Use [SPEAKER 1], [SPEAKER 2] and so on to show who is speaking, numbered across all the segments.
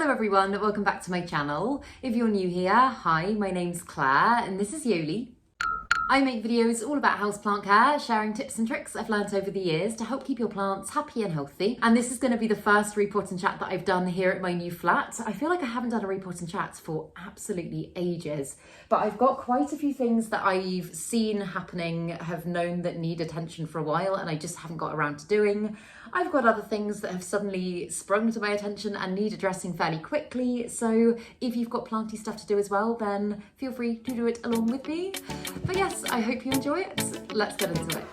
[SPEAKER 1] Hello everyone, welcome back to my channel. If you're new here, hi, my name's Claire and this is Yoli. I make videos all about houseplant care, sharing tips and tricks I've learned over the years to help keep your plants happy and healthy. And this is going to be the first report and chat that I've done here at my new flat. I feel like I haven't done a report and chat for absolutely ages, but I've got quite a few things that I've seen happening, have known that need attention for a while, and I just haven't got around to doing. I've got other things that have suddenly sprung to my attention and need addressing fairly quickly. So if you've got planty stuff to do as well, then feel free to do it along with me. But yes, I hope you enjoy it. Let's get into it.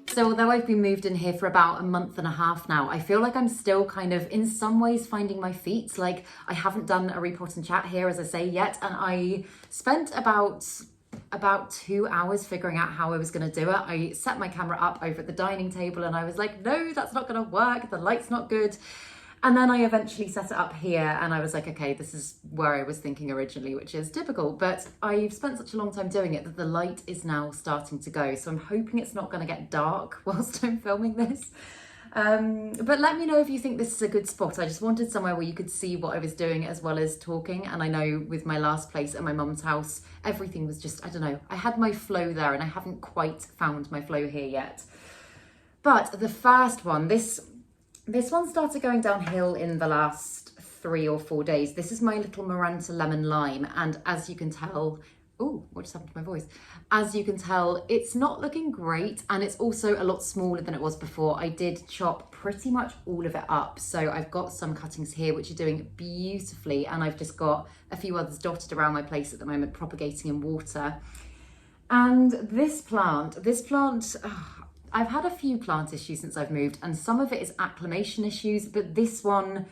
[SPEAKER 1] So although I've been moved in here for about a month and a half now, I feel like I'm still kind of in some ways finding my feet. Like I haven't done a report and chat here, as I say, yet. And I spent about 2 hours figuring out how I was going to do it. I set my camera up over at the dining table and I was like, no, that's not going to work. The light's not good. And then I eventually set it up here and I was like, okay, this is where I was thinking originally, which is typical, but I've spent such a long time doing it that the light is now starting to go. So I'm hoping it's not going to get dark whilst I'm filming this. But let me know if you think this is a good spot. I just wanted somewhere where you could see what I was doing as well as talking. And I know with my last place at my mum's house, everything was just, I don't know, I had my flow there and I haven't quite found my flow here yet. But the first one, this one started going downhill in the last 3 or 4 days. This is my little Miranda lemon lime. And as you can tell, oh, what just happened to my voice? As you can tell, it's not looking great. And it's also a lot smaller than it was before. I did chop pretty much all of it up. So I've got some cuttings here, which are doing beautifully. And I've just got a few others dotted around my place at the moment, propagating in water. And this plant, I've had a few plant issues since I've moved, and some of it is acclimation issues, but this one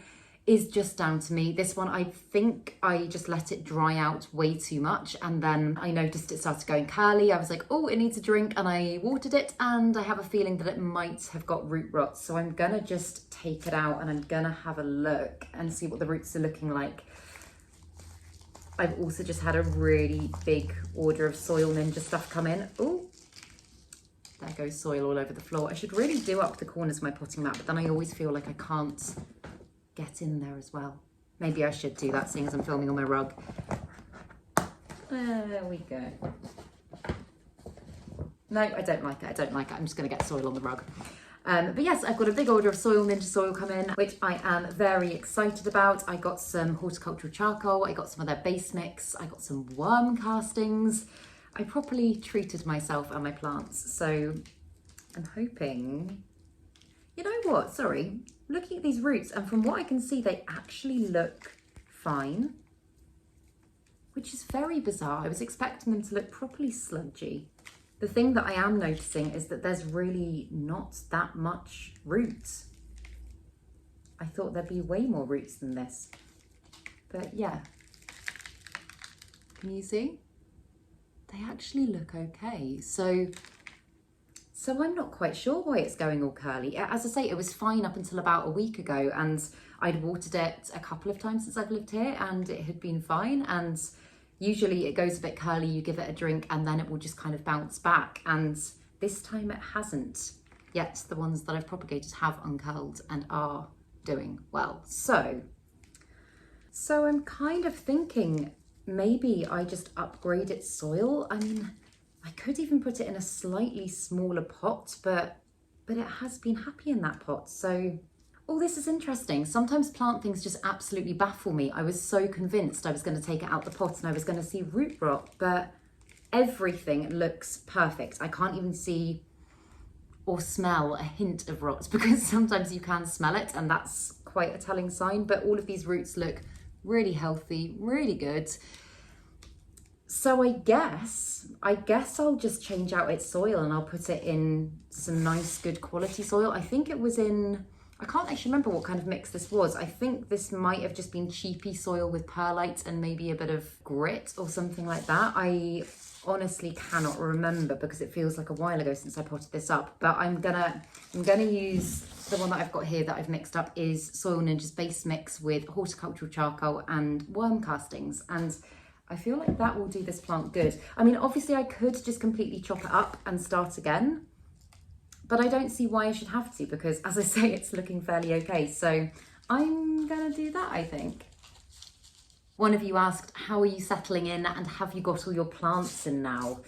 [SPEAKER 1] is just down to me. This one, I think I just let it dry out way too much, and then I noticed it started going curly. I was like, oh, it needs a drink, and I watered it, and I have a feeling that it might have got root rot. So I'm gonna just take it out and I'm gonna have a look and see what the roots are looking like. I've also just had a really big order of Soil Ninja stuff come in. Oh. There goes soil all over the floor. I should really do up the corners of my potting mat, but then I always feel like I can't get in there as well. Maybe I should do that, seeing as I'm filming on my rug. There we go. No, I don't like it. I don't like it. I'm just going to get soil on the rug. But yes, I've got a big order of Soil Ninja soil come in, which I am very excited about. I got some horticultural charcoal. I got some of their base mix. I got some worm castings. I properly treated myself and my plants, so I'm hoping, you know what, sorry, looking at these roots, and from what I can see, they actually look fine, which is very bizarre. I was expecting them to look properly sludgy. The thing that I am noticing is that there's really not that much roots. I thought there'd be way more roots than this, but yeah. Can you see? They actually look okay. So I'm not quite sure why it's going all curly. As I say, it was fine up until about a week ago, and I'd watered it a couple of times since I've lived here and it had been fine. And usually it goes a bit curly, you give it a drink and then it will just kind of bounce back. And this time it hasn't. Yet the ones that I've propagated have uncurled and are doing well. So I'm kind of thinking, maybe I just upgrade its soil. I mean, I could even put it in a slightly smaller pot, but it has been happy in that pot. So, oh, this is interesting. Sometimes plant things just absolutely baffle me. I was so convinced I was going to take it out the pot and I was going to see root rot, but everything looks perfect. I can't even see or smell a hint of rot, because sometimes you can smell it and that's quite a telling sign, but all of these roots look really healthy, really good. So I guess I'll just change out its soil and I'll put it in some nice, good quality soil. I think it was in, I can't actually remember what kind of mix this was. I think this might have just been cheapy soil with perlite and maybe a bit of grit or something like that. I honestly cannot remember because it feels like a while ago since I potted this up, but I'm gonna use the one that I've got here that I've mixed up is Soil Ninja's base mix with horticultural charcoal and worm castings. And I feel like that will do this plant good. I mean, obviously I could just completely chop it up and start again, but I don't see why I should have to, because as I say, it's looking fairly okay. So I'm gonna do that, I think. One of you asked, how are you settling in and have you got all your plants in now?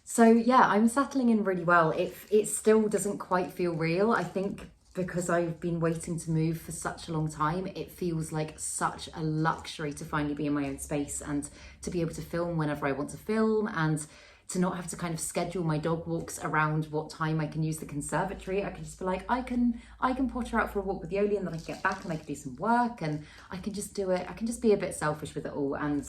[SPEAKER 1] So yeah, I'm settling in really well. It still doesn't quite feel real. I think because I've been waiting to move for such a long time, it feels like such a luxury to finally be in my own space and to be able to film whenever I want to film, and to not have to kind of schedule my dog walks around what time I can use the conservatory. I can just be like, I can potter out for a walk with Yoli, and then I can get back and I can do some work, and I can just do it. I can just be a bit selfish with it all, and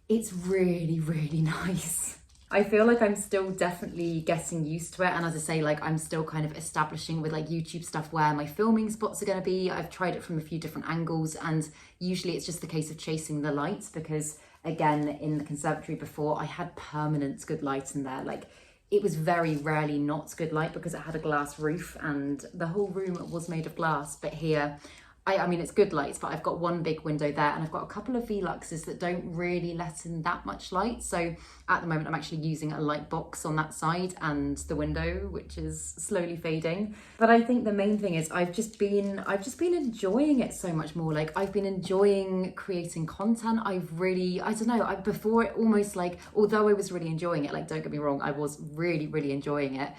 [SPEAKER 1] it's really, really nice. I feel like I'm still definitely getting used to it, and as I say, like I'm still kind of establishing with like YouTube stuff where my filming spots are going to be. I've tried it from a few different angles, and usually it's just a case of chasing the lights, because again, in the conservatory before, I had permanent good light in there. Like it was very rarely not good light because it had a glass roof and the whole room was made of glass. But here, I mean, it's good lights, but I've got one big window there and I've got a couple of Veluxes that don't really let in that much light. So at the moment, I'm actually using a light box on that side and the window, which is slowly fading. But I think the main thing is I've just been enjoying it so much more. Like I've been enjoying creating content. I've really, I don't know, before it almost like, although I was really enjoying it, like don't get me wrong, I was really, really enjoying it.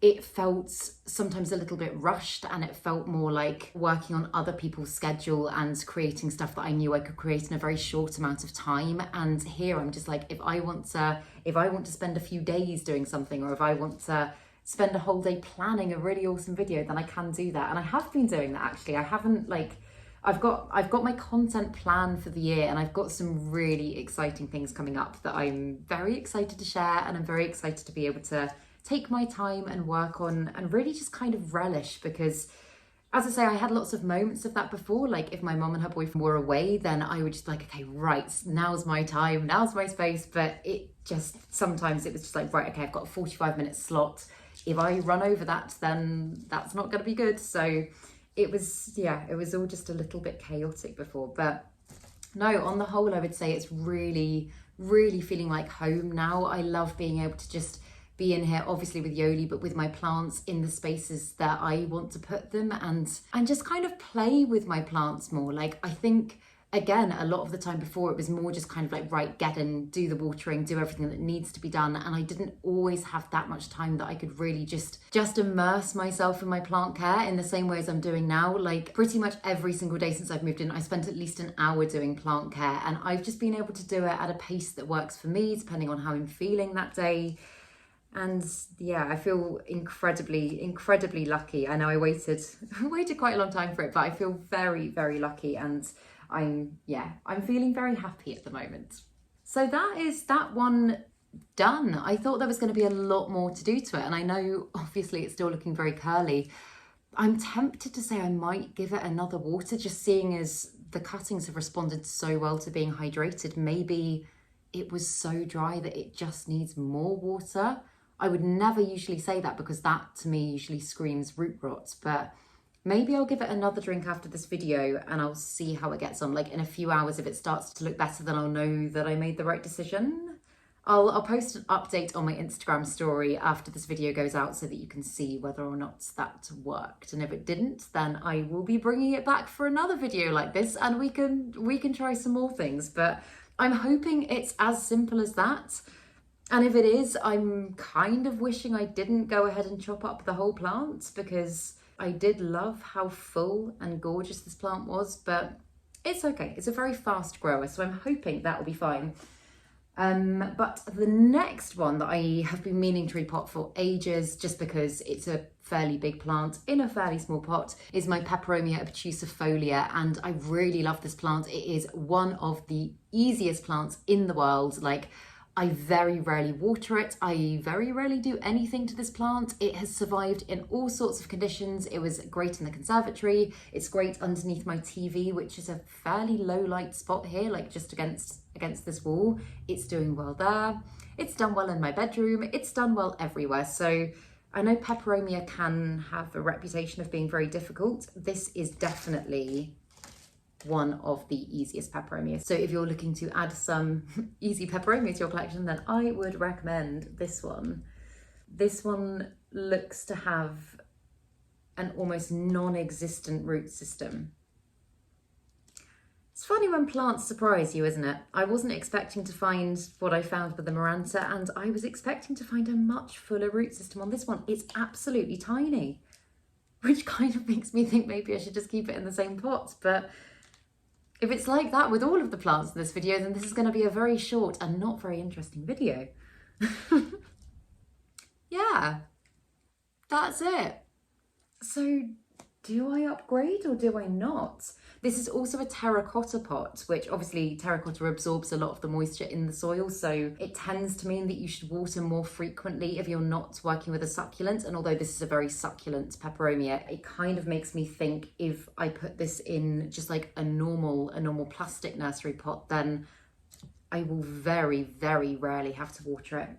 [SPEAKER 1] It felt sometimes a little bit rushed, and it felt more like working on other people's schedule and creating stuff that I knew I could create in a very short amount of time. And here I'm just like, if I want to spend a few days doing something, or if I want to spend a whole day planning a really awesome video, then I can do that. And I have been doing that actually. I haven't like, I've got my content plan for the year, and I've got some really exciting things coming up that I'm very excited to share, and I'm very excited to be able to take my time and work on and really just kind of relish, because as I say, I had lots of moments of that before. Like if my mom and her boyfriend were away, then I would just like, okay, right, now's my time, now's my space. But it just, sometimes it was just like, right, okay, I've got a 45-minute slot. If I run over that, then that's not going to be good. So it was, yeah, it was all just a little bit chaotic before. But no, on the whole, I would say it's really, really feeling like home now. I love being able to just be in here, obviously with Yoli, but with my plants in the spaces that I want to put them, and just kind of play with my plants more. Like I think, again, a lot of the time before it was more just kind of like, right, get in, do the watering, do everything that needs to be done. And I didn't always have that much time that I could really just immerse myself in my plant care in the same way as I'm doing now. Like pretty much every single day since I've moved in, I spent at least an hour doing plant care, and I've just been able to do it at a pace that works for me, depending on how I'm feeling that day. And yeah, I feel incredibly, incredibly lucky. I know I waited quite a long time for it, but I feel very, very lucky, and I'm feeling very happy at the moment. So that is that one done. I thought there was going to be a lot more to do to it, and I know obviously it's still looking very curly. I'm tempted to say I might give it another water, just seeing as the cuttings have responded so well to being hydrated. Maybe it was so dry that it just needs more water. I would never usually say that, because that to me usually screams root rot, but maybe I'll give it another drink after this video and I'll see how it gets on. Like in a few hours, if it starts to look better, then I'll know that I made the right decision. I'll post an update on my Instagram story after this video goes out so that you can see whether or not that worked. And if it didn't, then I will be bringing it back for another video like this, and we can try some more things. But I'm hoping it's as simple as that. And if it is, I'm kind of wishing I didn't go ahead and chop up the whole plant, because I did love how full and gorgeous this plant was, but it's okay. It's a very fast grower, so I'm hoping that will be fine. But the next one that I have been meaning to repot for ages, just because it's a fairly big plant in a fairly small pot, is my Peperomia Obtuse, and I really love this plant. It is one of the easiest plants in the world. Like, I very rarely water it. I very rarely do anything to this plant. It has survived in all sorts of conditions. It was great in the conservatory. It's great underneath my TV, which is a fairly low light spot here, like just against this wall. It's doing well there. It's done well in my bedroom. It's done well everywhere. So I know Peperomia can have a reputation of being very difficult. This is definitely one of the easiest peperomias. So if you're looking to add some easy peperomia to your collection, then I would recommend this one. This one looks to have an almost non-existent root system. It's funny when plants surprise you, isn't it? I wasn't expecting to find what I found with the Miranda, and I was expecting to find a much fuller root system on this one. It's absolutely tiny, which kind of makes me think maybe I should just keep it in the same pot. But if it's like that with all of the plants in this video, then this is going to be a very short and not very interesting video. Yeah, that's it. So do I upgrade or do I not? This is also a terracotta pot, which obviously terracotta absorbs a lot of the moisture in the soil, so it tends to mean that you should water more frequently if you're not working with a succulent. And although this is a very succulent peperomia, it kind of makes me think if I put this in just like a normal plastic nursery pot, then I will very, very rarely have to water it.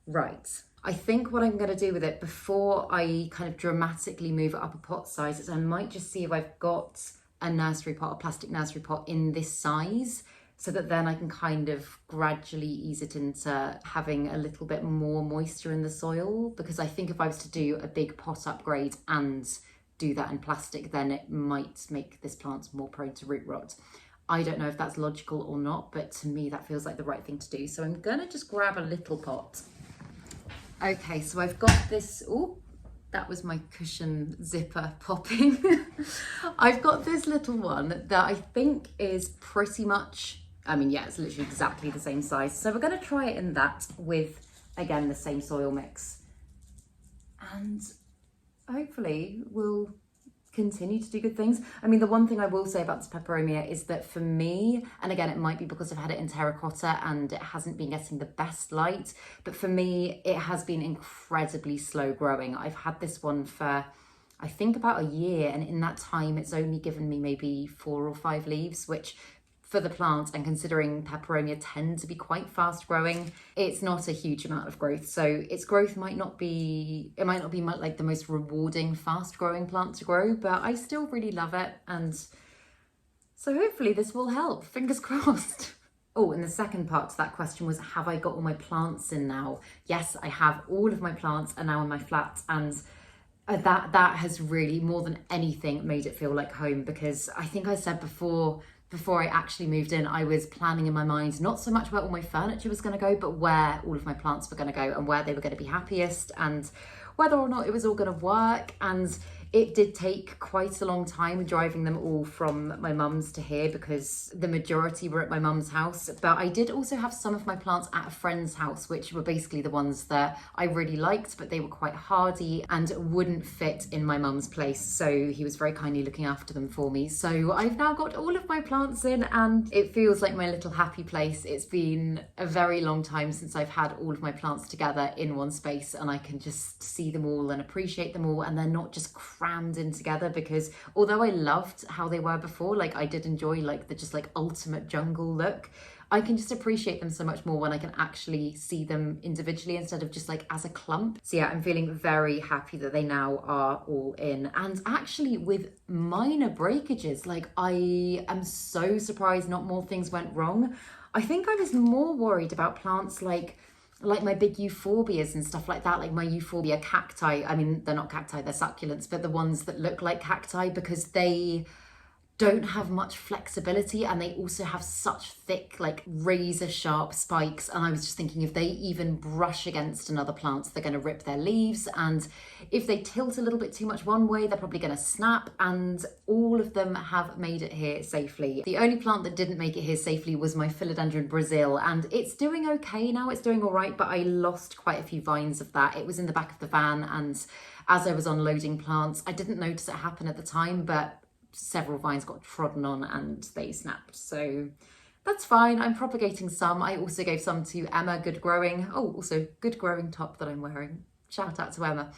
[SPEAKER 1] Right. I think what I'm going to do with it before I kind of dramatically move it up a pot size is I might just see if I've got a nursery pot, a plastic nursery pot in this size, so that then I can kind of gradually ease it into having a little bit more moisture in the soil. Because I think if I was to do a big pot upgrade and do that in plastic, then it might make this plant more prone to root rot. I don't know if that's logical or not, but to me that feels like the right thing to do. So I'm gonna just grab a little pot. Okay, so I've got this, oh, that was my cushion zipper popping. I've got this little one that I think is pretty much, I mean, yeah, it's literally exactly the same size. So we're gonna try it in that with, again, the same soil mix. And hopefully we'll continue to do good things. I mean, the one thing I will say about this peperomia is that for me, and again, it might be because I've had it in terracotta and it hasn't been getting the best light, but for me, it has been incredibly slow growing. I've had this one for, I think, about a year, and in that time, it's only given me maybe 4 or 5 leaves, which for the plant, and considering peperomia tend to be quite fast growing, it's not a huge amount of growth. So its growth might not be like the most rewarding fast growing plant to grow, but I still really love it. And so hopefully this will help, fingers crossed. Oh, and the second part to that question was, have I got all my plants in now? Yes, I have. All of my plants are now in my flat, and that has really, more than anything, made it feel like home. Because I think I said before I actually moved in, I was planning in my mind not so much where all my furniture was going to go, but where all of my plants were going to go and where they were going to be happiest and whether or not it was all going to work. And it did take quite a long time driving them all from my mum's to here, because the majority were at my mum's house. But I did also have some of my plants at a friend's house, which were basically the ones that I really liked, but they were quite hardy and wouldn't fit in my mum's place. So he was very kindly looking after them for me. So I've now got all of my plants in, and it feels like my little happy place. It's been a very long time since I've had all of my plants together in one space, and I can just see them all and appreciate them all, and they're not just crammed in together. Because although I loved how they were before, like I did enjoy like the just like ultimate jungle look, I can just appreciate them so much more when I can actually see them individually instead of just like as a clump. So yeah, I'm feeling very happy that they now are all in, and actually with minor breakages. Like I am so surprised not more things went wrong. I think I was more worried about plants like my big euphorbias and stuff like that, like my euphorbia cacti. I mean, they're not cacti, they're succulents, but the ones that look like cacti, because they don't have much flexibility and they also have such thick, like razor sharp spikes. And I was just thinking, if they even brush against another plant, they're going to rip their leaves. And if they tilt a little bit too much one way, they're probably going to snap. And all of them have made it here safely. The only plant that didn't make it here safely was my philodendron Brazil, and it's doing okay now, it's doing all right, but I lost quite a few vines of that. It was in the back of the van, and as I was unloading plants, I didn't notice it happen at the time, but several vines got trodden on and they snapped. So that's fine. I'm propagating some. I also gave some to Emma, good growing. Oh, also good growing top that I'm wearing. Shout out to Emma.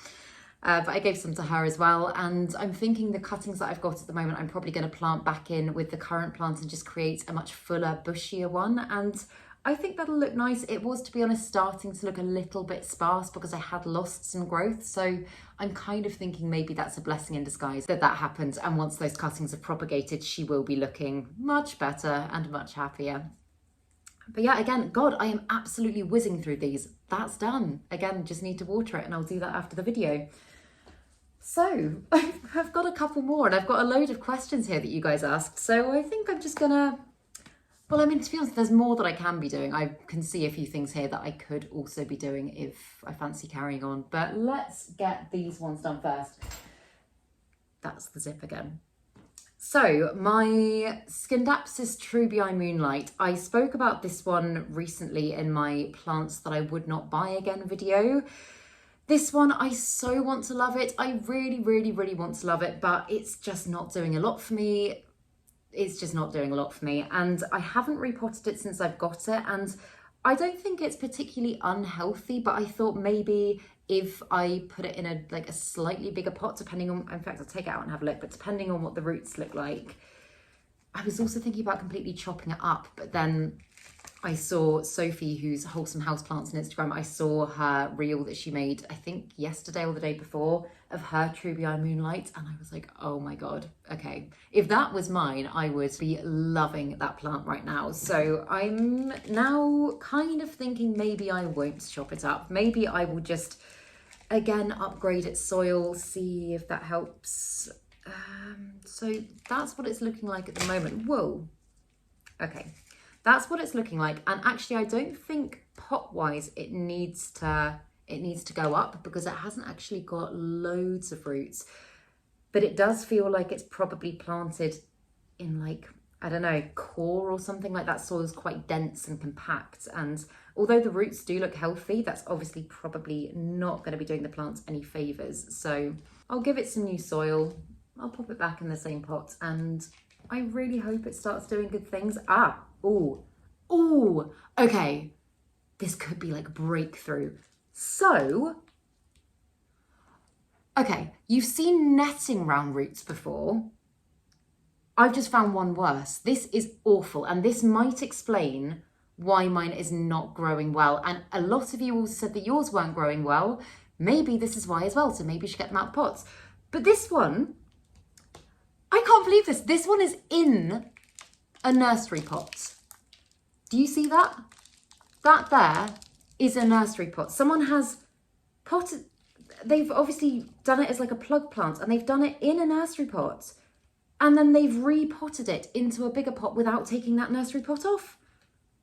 [SPEAKER 1] But I gave some to her as well. And I'm thinking the cuttings that I've got at the moment, I'm probably going to plant back in with the current plant and just create a much fuller, bushier one. And I think that'll look nice. It was, to be honest, starting to look a little bit sparse because I had lost some growth. So I'm kind of thinking maybe that's a blessing in disguise that happened. And once those cuttings have propagated, she will be looking much better and much happier. But yeah, again, God, I am absolutely whizzing through these. That's done. Again, just need to water it, and I'll do that after the video. So I've got a couple more, and I've got a load of questions here that you guys asked. So I think I'm just gonna, well, I mean, to be honest, there's more that I can be doing. I can see a few things here that I could also be doing if I fancy carrying on. But let's get these ones done first. That's the zip again. So my Scindapsus trubii Moonlight, I spoke about this one recently in my plants that I would not buy again video. This one, I so want to love it. I really, really, really want to love it, but it's just not doing a lot for me. It's just not doing a lot for me. And I haven't repotted it since I've got it. And I don't think it's particularly unhealthy, but I thought maybe if I put it in a slightly bigger pot, depending on, in fact, I'll take it out and have a look, but depending on what the roots look like. I was also thinking about completely chopping it up, but then I saw Sophie, who's Wholesome Houseplants on Instagram, I saw her reel that she made, I think yesterday or the day before, of her trubii Moonlight, and I was like, oh my God, okay. If that was mine, I would be loving that plant right now. So I'm now kind of thinking maybe I won't chop it up. Maybe I will just, again, upgrade its soil, see if that helps. So that's what it's looking like at the moment. Whoa, okay. That's what it's looking like. And actually, I don't think pot-wise it needs to go up because it hasn't actually got loads of roots. But it does feel like it's probably planted in, like, I don't know, core or something like that. Soil's quite dense and compact. And although the roots do look healthy, that's obviously probably not going to be doing the plants any favours. So I'll give it some new soil. I'll pop it back in the same pot, and I really hope it starts doing good things. Oh, okay. This could be like breakthrough. So, okay, you've seen netting round roots before. I've just found one worse. This is awful, and this might explain why mine is not growing well. And a lot of you also said that yours weren't growing well. Maybe this is why as well, so maybe you should get them out the pots. But this one, I can't believe this. This one is in a nursery pot. Do you see that? That there is a nursery pot. Someone has potted, they've obviously done it as like a plug plant, and they've done it in a nursery pot. And then they've repotted it into a bigger pot without taking that nursery pot off.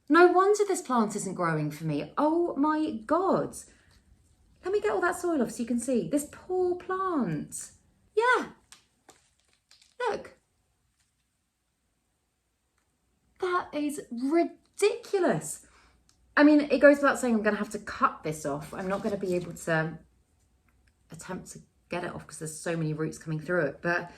[SPEAKER 1] No wonder this plant isn't growing for me. Oh my God. Let me get all that soil off so you can see. This poor plant. Yeah. Look. That is ridiculous. I mean, it goes without saying I'm going to have to cut this off. I'm not going to be able to attempt to get it off because there's so many roots coming through it. But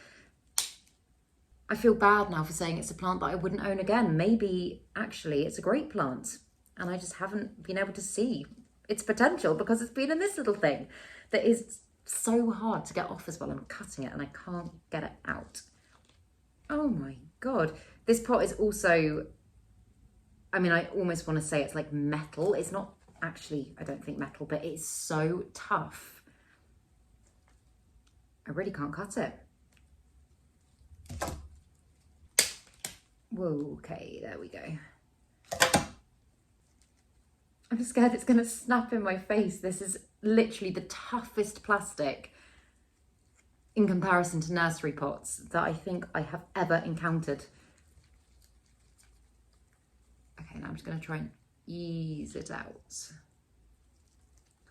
[SPEAKER 1] I feel bad now for saying it's a plant that I wouldn't own again. Maybe actually it's a great plant and I just haven't been able to see its potential because it's been in this little thing that is so hard to get off as well. I'm cutting it and I can't get it out. Oh my God. This pot is also, I mean, I almost want to say it's like metal. It's not actually, I don't think metal, but it's so tough. I really can't cut it. Whoa, okay, there we go. I'm scared it's going to snap in my face. This is literally the toughest plastic in comparison to nursery pots that I think I have ever encountered. Okay, now I'm just going to try and ease it out.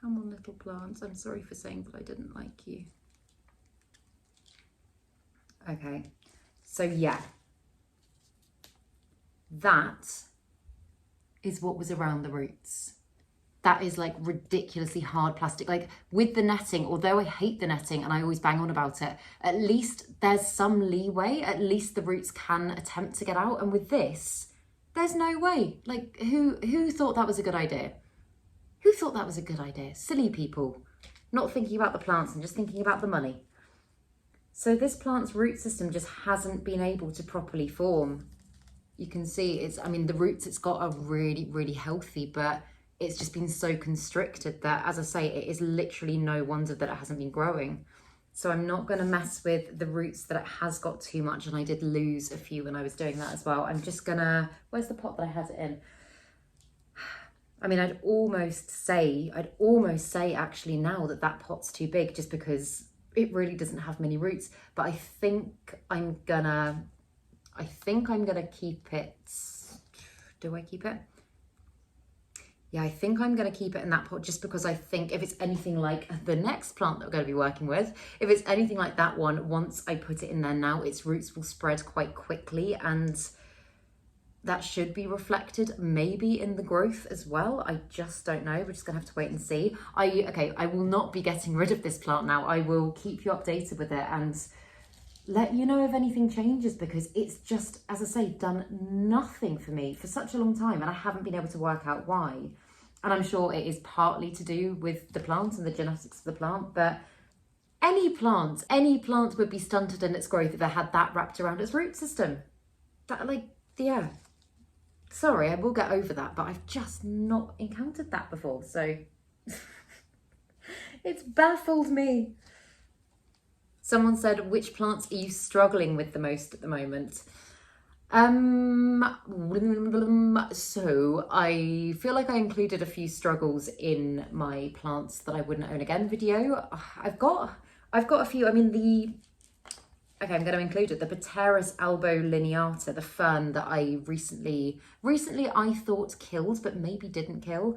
[SPEAKER 1] Come on, little plants. I'm sorry for saying that I didn't like you. Okay, so yeah. That is what was around the roots. That is like ridiculously hard plastic. Like with the netting, although I hate the netting and I always bang on about it, at least there's some leeway. At least the roots can attempt to get out. And with this, there's no way. Like who thought that was a good idea? Who thought that was a good idea? Silly people. Not thinking about the plants and just thinking about the money. So this plant's root system just hasn't been able to properly form. you can see it's, I mean, the roots it's got are really, really healthy, but it's just been so constricted that, as I say, it is literally no wonder that it hasn't been growing. So I'm not going to mess with the roots that it has got too much, and I did lose a few when I was doing that as well. I'm just gonna, where's the pot that I had it in? I mean, I'd almost say actually now that that pot's too big, just because it really doesn't have many roots. But I think I'm gonna keep it. Do I keep it? Yeah, I think I'm going to keep it in that pot, just because I think if it's anything like the next plant that we're going to be working with, if it's anything like that one, once I put it in there now, its roots will spread quite quickly, and that should be reflected maybe in the growth as well. I just don't know. We're just going to have to wait and see. I will not be getting rid of this plant now. I will keep you updated with it and let you know if anything changes, because it's just, as I say, done nothing for me for such a long time, and I haven't been able to work out why. And I'm sure it is partly to do with the plant and the genetics of the plant, but any plant would be stunted in its growth if it had that wrapped around its root system. That, like, yeah. Sorry, I will get over that, but I've just not encountered that before, so it's baffled me. Someone said, which plants are you struggling with the most at the moment? So I feel like I included a few struggles in my plants that I wouldn't own again video. I've got a few. I mean, okay, I'm going to include it. The Pteris alboliniata, the fern that I recently I thought killed, but maybe didn't kill.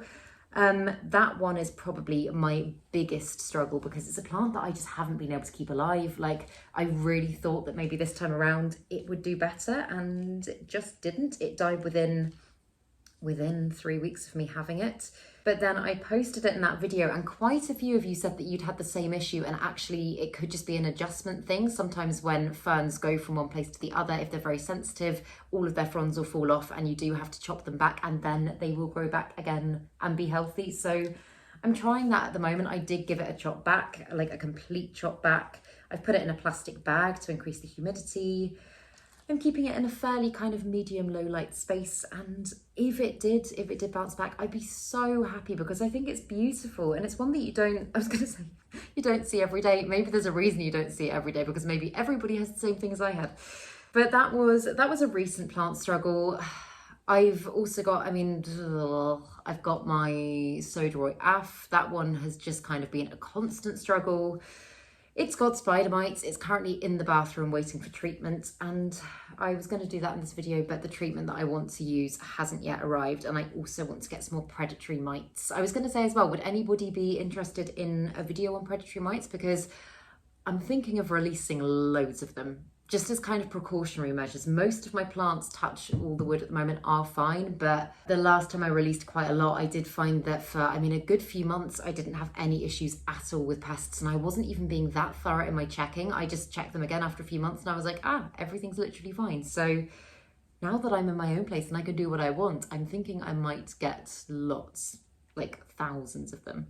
[SPEAKER 1] That one is probably my biggest struggle, because it's a plant that I just haven't been able to keep alive. Like, I really thought that maybe this time around it would do better, and it just didn't. It died within 3 weeks of me having it. But then I posted it in that video, and quite a few of you said that you'd had the same issue, and actually it could just be an adjustment thing. Sometimes when ferns go from one place to the other, if they're very sensitive, all of their fronds will fall off, and you do have to chop them back, and then they will grow back again and be healthy. So I'm trying that at the moment. I did give it a chop back, like a complete chop back. I've put it in a plastic bag to increase the humidity. I'm keeping it in a fairly kind of medium low light space, and if it did bounce back, I'd be so happy, because I think it's beautiful, and it's one that you don't see every day. Maybe there's a reason you don't see it every day, because maybe everybody has the same thing as I had. But that was a recent plant struggle. I've also got, I've got my Sodoroi Af. That one has just kind of been a constant struggle. It's got spider mites. It's currently in the bathroom waiting for treatment, and I was going to do that in this video, but the treatment that I want to use hasn't yet arrived, and I also want to get some more predatory mites. I was going to say as well, would anybody be interested in a video on predatory mites? Because I'm thinking of releasing loads of them, just as kind of precautionary measures. Most of my plants, touch all the wood at the moment, are fine, but the last time I released quite a lot, I did find that for, a good few months, I didn't have any issues at all with pests, and I wasn't even being that thorough in my checking. I just checked them again after a few months, and I was like, everything's literally fine. So now that I'm in my own place and I can do what I want, I'm thinking I might get lots, like thousands of them.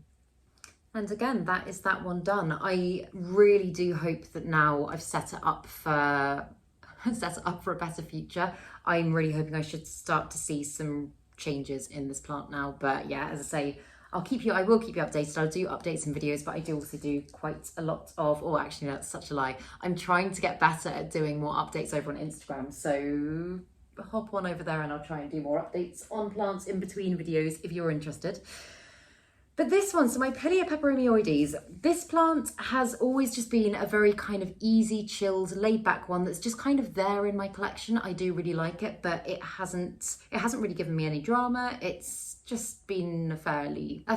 [SPEAKER 1] And again, that is that one done. I really do hope that now I've set it up for a better future. I'm really hoping I should start to see some changes in this plant now. But yeah, as I say, I will keep you updated. I'll do updates and videos, but I do also do quite a lot of, or actually that's such a lie. I'm trying to get better at doing more updates over on Instagram. So hop on over there and I'll try and do more updates on plants in between videos if you're interested. But this one, so my Peperomia Obtuse, this plant has always just been a very kind of easy, chilled, laid back one that's just kind of there in my collection. I do really like it, but it hasn't really given me any drama. It's just been a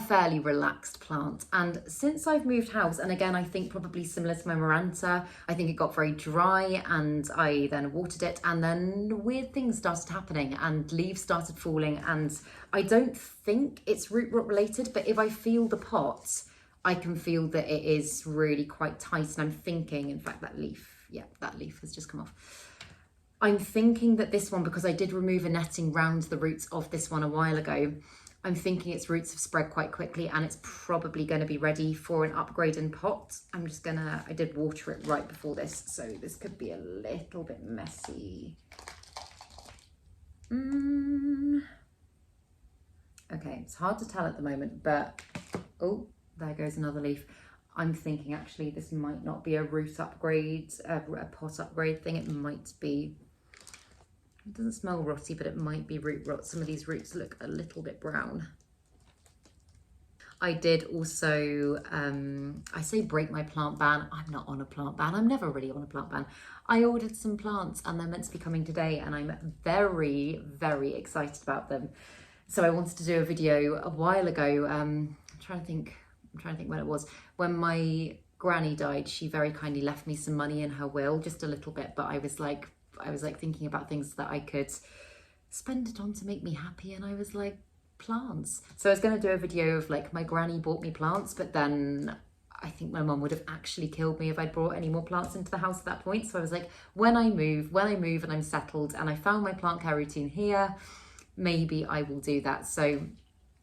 [SPEAKER 1] fairly relaxed plant. And since I've moved house, and again, I think probably similar to my Miranda, I think it got very dry, and I then watered it, and then weird things started happening and leaves started falling, and I don't think it's root rot related, but if I feel the pot, I can feel that it is really quite tight, and I'm thinking, in fact, that leaf has just come off. I'm thinking that this one, because I did remove a netting round the roots of this one a while ago, I'm thinking its roots have spread quite quickly, and it's probably going to be ready for an upgrade in pot. I did water it right before this, so this could be a little bit messy. Okay, it's hard to tell at the moment, but oh, there goes another leaf. I'm thinking actually this might not be a root upgrade, a pot upgrade thing. It might be, it doesn't smell rotty, but it might be root rot. Some of these roots look a little bit brown. I did also, I say break my plant ban. I'm not on a plant ban. I'm never really on a plant ban. I ordered some plants and they're meant to be coming today, and I'm very, very excited about them. So I wanted to do a video a while ago. I'm trying to think when it was. When my granny died, she very kindly left me some money in her will, just a little bit, but I was like thinking about things that I could spend it on to make me happy, and I was like, plants. So I was going to do a video of like my granny bought me plants, but then I think my mum would have actually killed me if I'd brought any more plants into the house at that point. So I was like, when I move and I'm settled and I found my plant care routine here, maybe I will do that. So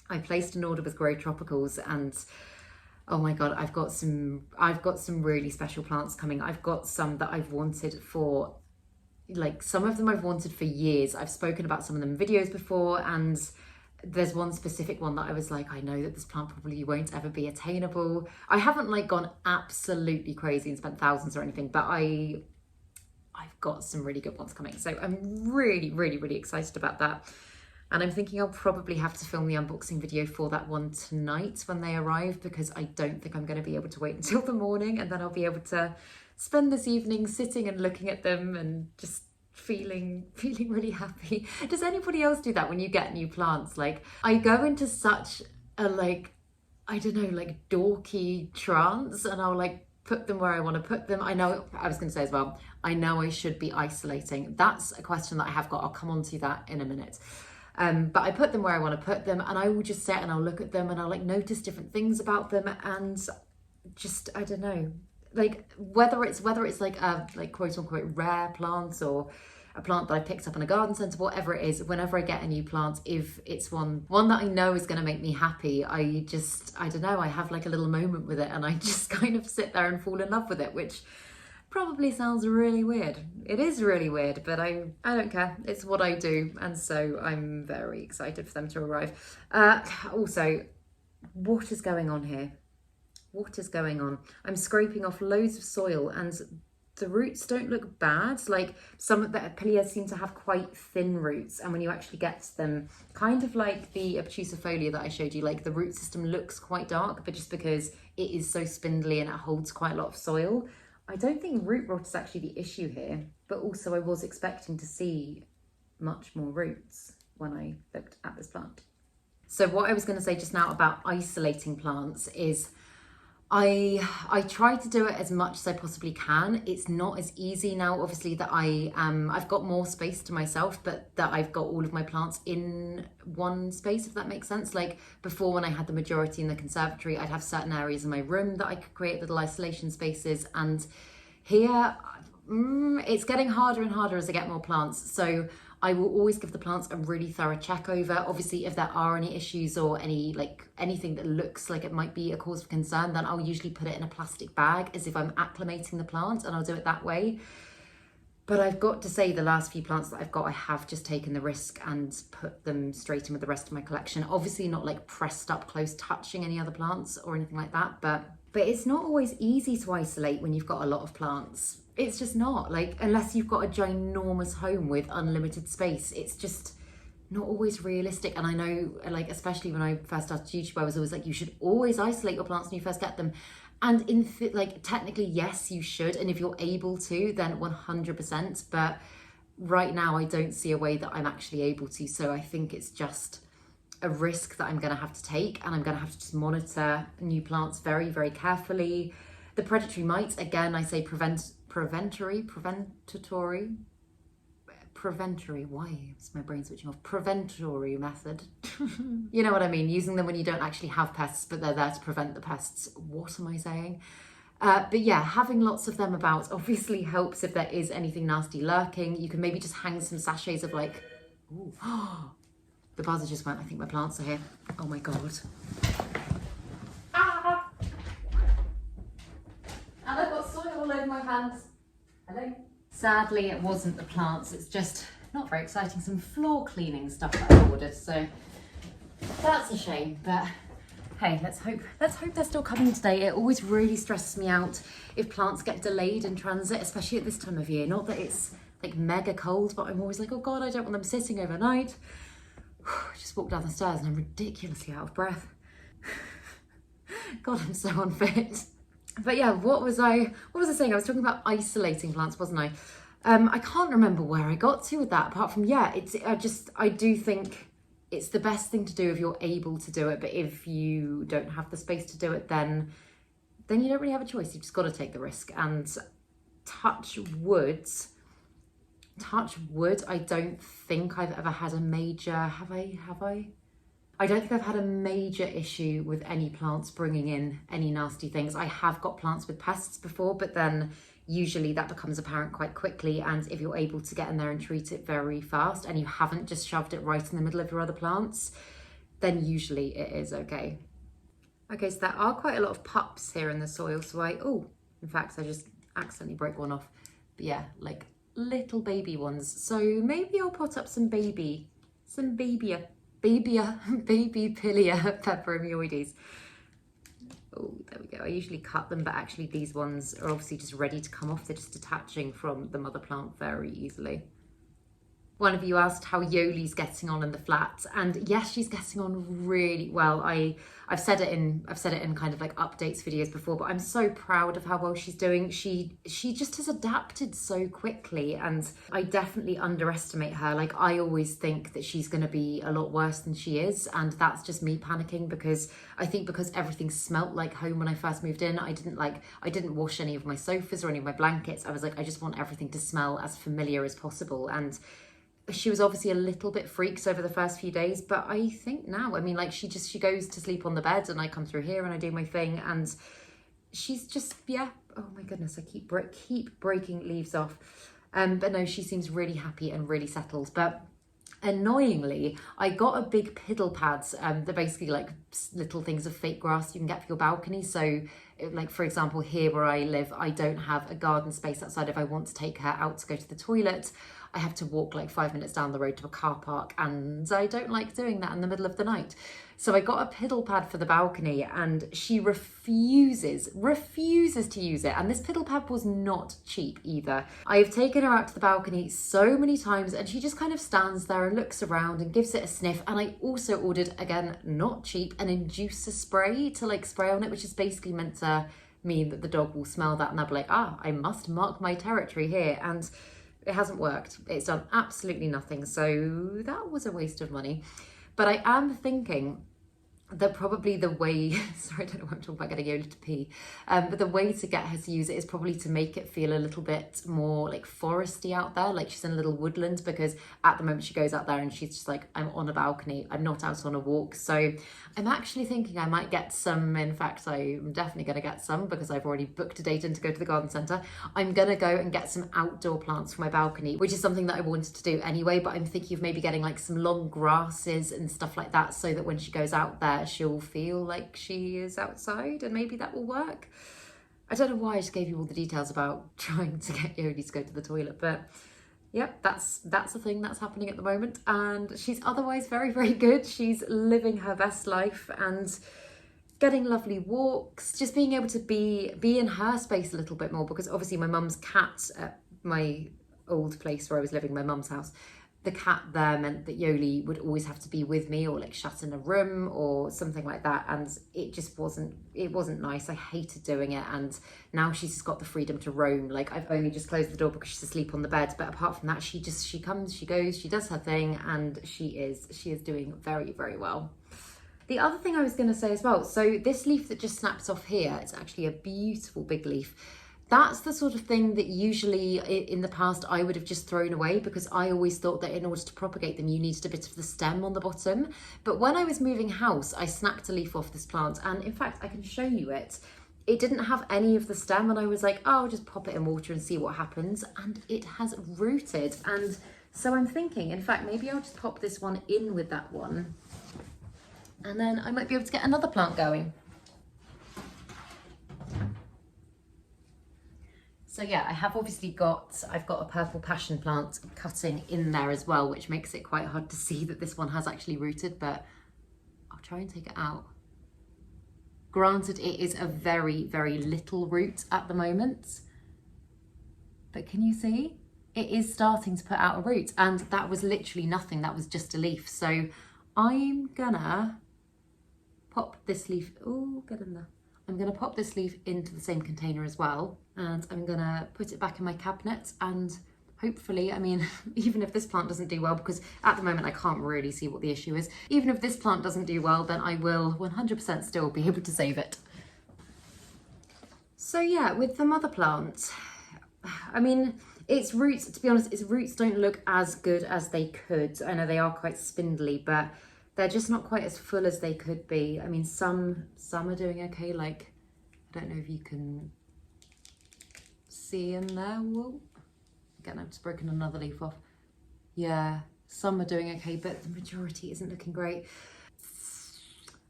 [SPEAKER 1] I placed an order with Grow Tropicals, and oh my god, I've got some really special plants coming. I've got some that I've wanted for, like, some of them I've wanted for years. I've spoken about some of them in videos before, and there's one specific one that I was like, I know that this plant probably won't ever be attainable. I haven't like gone absolutely crazy and spent thousands or anything, but I've got some really good ones coming. So I'm really, really, really excited about that. And I'm thinking I'll probably have to film the unboxing video for that one tonight when they arrive, because I don't think I'm going to be able to wait until the morning, and then I'll be able to spend this evening sitting and looking at them and just feeling really happy. Does anybody else do that when you get new plants? Like, I go into such a, like, I don't know, like dorky trance, and I'll like put them where I want to put them. I know, I was going to say as well, I know I should be isolating. That's a question that I have got. I'll come on to that in a minute. But I put them where I want to put them, and I will just sit and I'll look at them and I'll like notice different things about them, and just, I don't know, like whether it's like a like quote unquote rare plants or a plant that I picked up in a garden centre, whatever it is, whenever I get a new plant, if it's one that I know is going to make me happy, I don't know, I have like a little moment with it, and I just kind of sit there and fall in love with it, which probably sounds really weird. It is really weird, but I don't care. It's what I do, and so I'm very excited for them to arrive. Also, what is going on here? What is going on? I'm scraping off loads of soil, and the roots don't look bad. Like, some of the Pillias seem to have quite thin roots, and when you actually get to them, kind of like the obtusifolia that I showed you, like the root system looks quite dark, but just because it is so spindly and it holds quite a lot of soil. I don't think root rot is actually the issue here, but also I was expecting to see much more roots when I looked at this plant. So what I was going to say just now about isolating plants is I try to do it as much as I possibly can. It's not as easy now, obviously, that I've got more space to myself, but that I've got all of my plants in one space, if that makes sense. Like before, when I had the majority in the conservatory, I'd have certain areas in my room that I could create little isolation spaces. And here, it's getting harder and harder as I get more plants. So I will always give the plants a really thorough check over. Obviously, if there are any issues or anything that looks like it might be a cause of concern, then I'll usually put it in a plastic bag as if I'm acclimating the plant, and I'll do it that way. But I've got to say, the last few plants that I've got, I have just taken the risk and put them straight in with the rest of my collection. Obviously not like pressed up close touching any other plants or anything like that, but it's not always easy to isolate when you've got a lot of plants. It's just not, like, unless you've got a ginormous home with unlimited space, it's just not always realistic. And I know, like, especially when I first started YouTube, I was always like, you should always isolate your plants when you first get them. And technically, yes, you should. And if you're able to, then 100%. But right now, I don't see a way that I'm actually able to. So I think it's just a risk that I'm going to have to take. And I'm going to have to just monitor new plants very, very carefully. The predatory mites, again, I say preventatory, why is my brain switching off? Preventatory method. You know what I mean? Using them when you don't actually have pests, but they're there to prevent the pests. What am I saying? But yeah, having lots of them about obviously helps if there is anything nasty lurking. You can maybe just hang some sachets of like, ooh, the buzzer just went, I think my plants are here. Oh my God. And I've got soil all over my hands. Hello? Sadly, it wasn't the plants. It's just not very exciting, some floor cleaning stuff that I ordered, so that's a shame, but hey, let's hope they're still coming today. It always really stresses me out if plants get delayed in transit, especially at this time of year. Not that it's like mega cold, but I'm always like, oh God, I don't want them sitting overnight. I just walked down the stairs and I'm ridiculously out of breath. God, I'm so unfit. But yeah, what was I saying? I was talking about isolating plants, wasn't I? I can't remember where I got to with that, apart from, yeah, I do think it's the best thing to do if you're able to do it, but if you don't have the space to do it, then you don't really have a choice. You've just got to take the risk. And touch wood, I don't think I've ever had a major, have I? I don't think I've had a major issue with any plants bringing in any nasty things. I have got plants with pests before, but then usually that becomes apparent quite quickly, and if you're able to get in there and treat it very fast and you haven't just shoved it right in the middle of your other plants, then usually it is okay. Okay, so there are quite a lot of pups here in the soil, so in fact I just accidentally broke one off. But yeah, like little baby ones. So maybe I'll pot up some baby Pilia Peperomia Obtuse. Oh, there we go. I usually cut them, but actually these ones are obviously just ready to come off. They're just detaching from the mother plant very easily. One of you asked how Yoli's getting on in the flat, and yes, she's getting on really well. I've said it in kind of like updates videos before, but I'm so proud of how well she's doing. She just has adapted so quickly, and I definitely underestimate her. Like, I always think that she's going to be a lot worse than she is, and that's just me panicking because I think because everything smelt like home when I first moved in. I didn't wash any of my sofas or any of my blankets. I was like, I just want everything to smell as familiar as possible, and she was obviously a little bit freaks over the first few days, but I think now, I mean, like she goes to sleep on the bed and I come through here and I do my thing, and she's just, yeah, oh my goodness, I keep breaking leaves off. But no, she seems really happy and really settled. But annoyingly, I got a big piddle pads. They're basically like little things of fake grass you can get for your balcony. So like, for example, here where I live, I don't have a garden space outside. If I want to take her out to go to the toilet, I have to walk like 5 minutes down the road to a car park, and I don't like doing that in the middle of the night. So I got a piddle pad for the balcony, and she refuses to use it. And this piddle pad was not cheap either. I've taken her out to the balcony so many times, and she just kind of stands there and looks around and gives it a sniff. And I also ordered, again, not cheap, an inducer spray to like spray on it, which is basically meant to mean that the dog will smell that and they'll be like, I must mark my territory here. And it hasn't worked. It's done absolutely nothing. So that was a waste of money. But I am thinking that probably the way, sorry, I don't know what I'm talking about, getting Yoli to pee, but the way to get her to use it is probably to make it feel a little bit more like foresty out there, like she's in a little woodland, because at the moment she goes out there and she's just like, I'm on a balcony, I'm not out on a walk. So I'm actually thinking I might get some, in fact, I'm definitely going to get some because I've already booked a date in to go to the garden centre. I'm going to go and get some outdoor plants for my balcony, which is something that I wanted to do anyway, but I'm thinking of maybe getting like some long grasses and stuff like that, so that when she goes out there, she'll feel like she is outside, and maybe that will work. I don't know why I just gave you all the details about trying to get Yoli to go to the toilet, but yep, that's the thing that's happening at the moment. And she's otherwise very, very good. She's living her best life and getting lovely walks, just being able to be in her space a little bit more, because obviously my mum's cat at my old place where I was living, my mum's house, the cat there meant that Yoli would always have to be with me, or like shut in a room or something like that, and it just wasn't nice. I hated doing it, and now she's just got the freedom to roam. Like, I've only just closed the door because she's asleep on the bed, but apart from that, she comes, she goes, she does her thing, and she is doing very, very well. The other thing I was going to say as well, so this leaf that just snapped off here, it's actually a beautiful big leaf. That's the sort of thing that usually in the past I would have just thrown away, because I always thought that in order to propagate them you needed a bit of the stem on the bottom. But when I was moving house, I snapped a leaf off this plant, and in fact I can show you it. It didn't have any of the stem, and I was like, oh, I'll just pop it in water and see what happens, and it has rooted. And so I'm thinking, in fact, maybe I'll just pop this one in with that one, and then I might be able to get another plant going. So yeah, I've got a purple passion plant cutting in there as well, which makes it quite hard to see that this one has actually rooted, but I'll try and take it out. Granted, it is a very, very little root at the moment, but can you see? It is starting to put out a root, and that was literally nothing. That was just a leaf. So I'm gonna pop this leaf, oh, get in there. I'm gonna pop this leaf into the same container as well, and I'm gonna put it back in my cabinet, and hopefully, I mean, even if this plant doesn't do well, because at the moment I can't really see what the issue is, even if this plant doesn't do well, then I will 100% still be able to save it. So yeah, with the mother plant, I mean, its roots, to be honest, its roots don't look as good as they could. I know they are quite spindly, but they're just not quite as full as they could be. I mean, some are doing okay. Like, I don't know if you can see in there. Whoa. Again, I've just broken another leaf off. Yeah, some are doing okay, but the majority isn't looking great.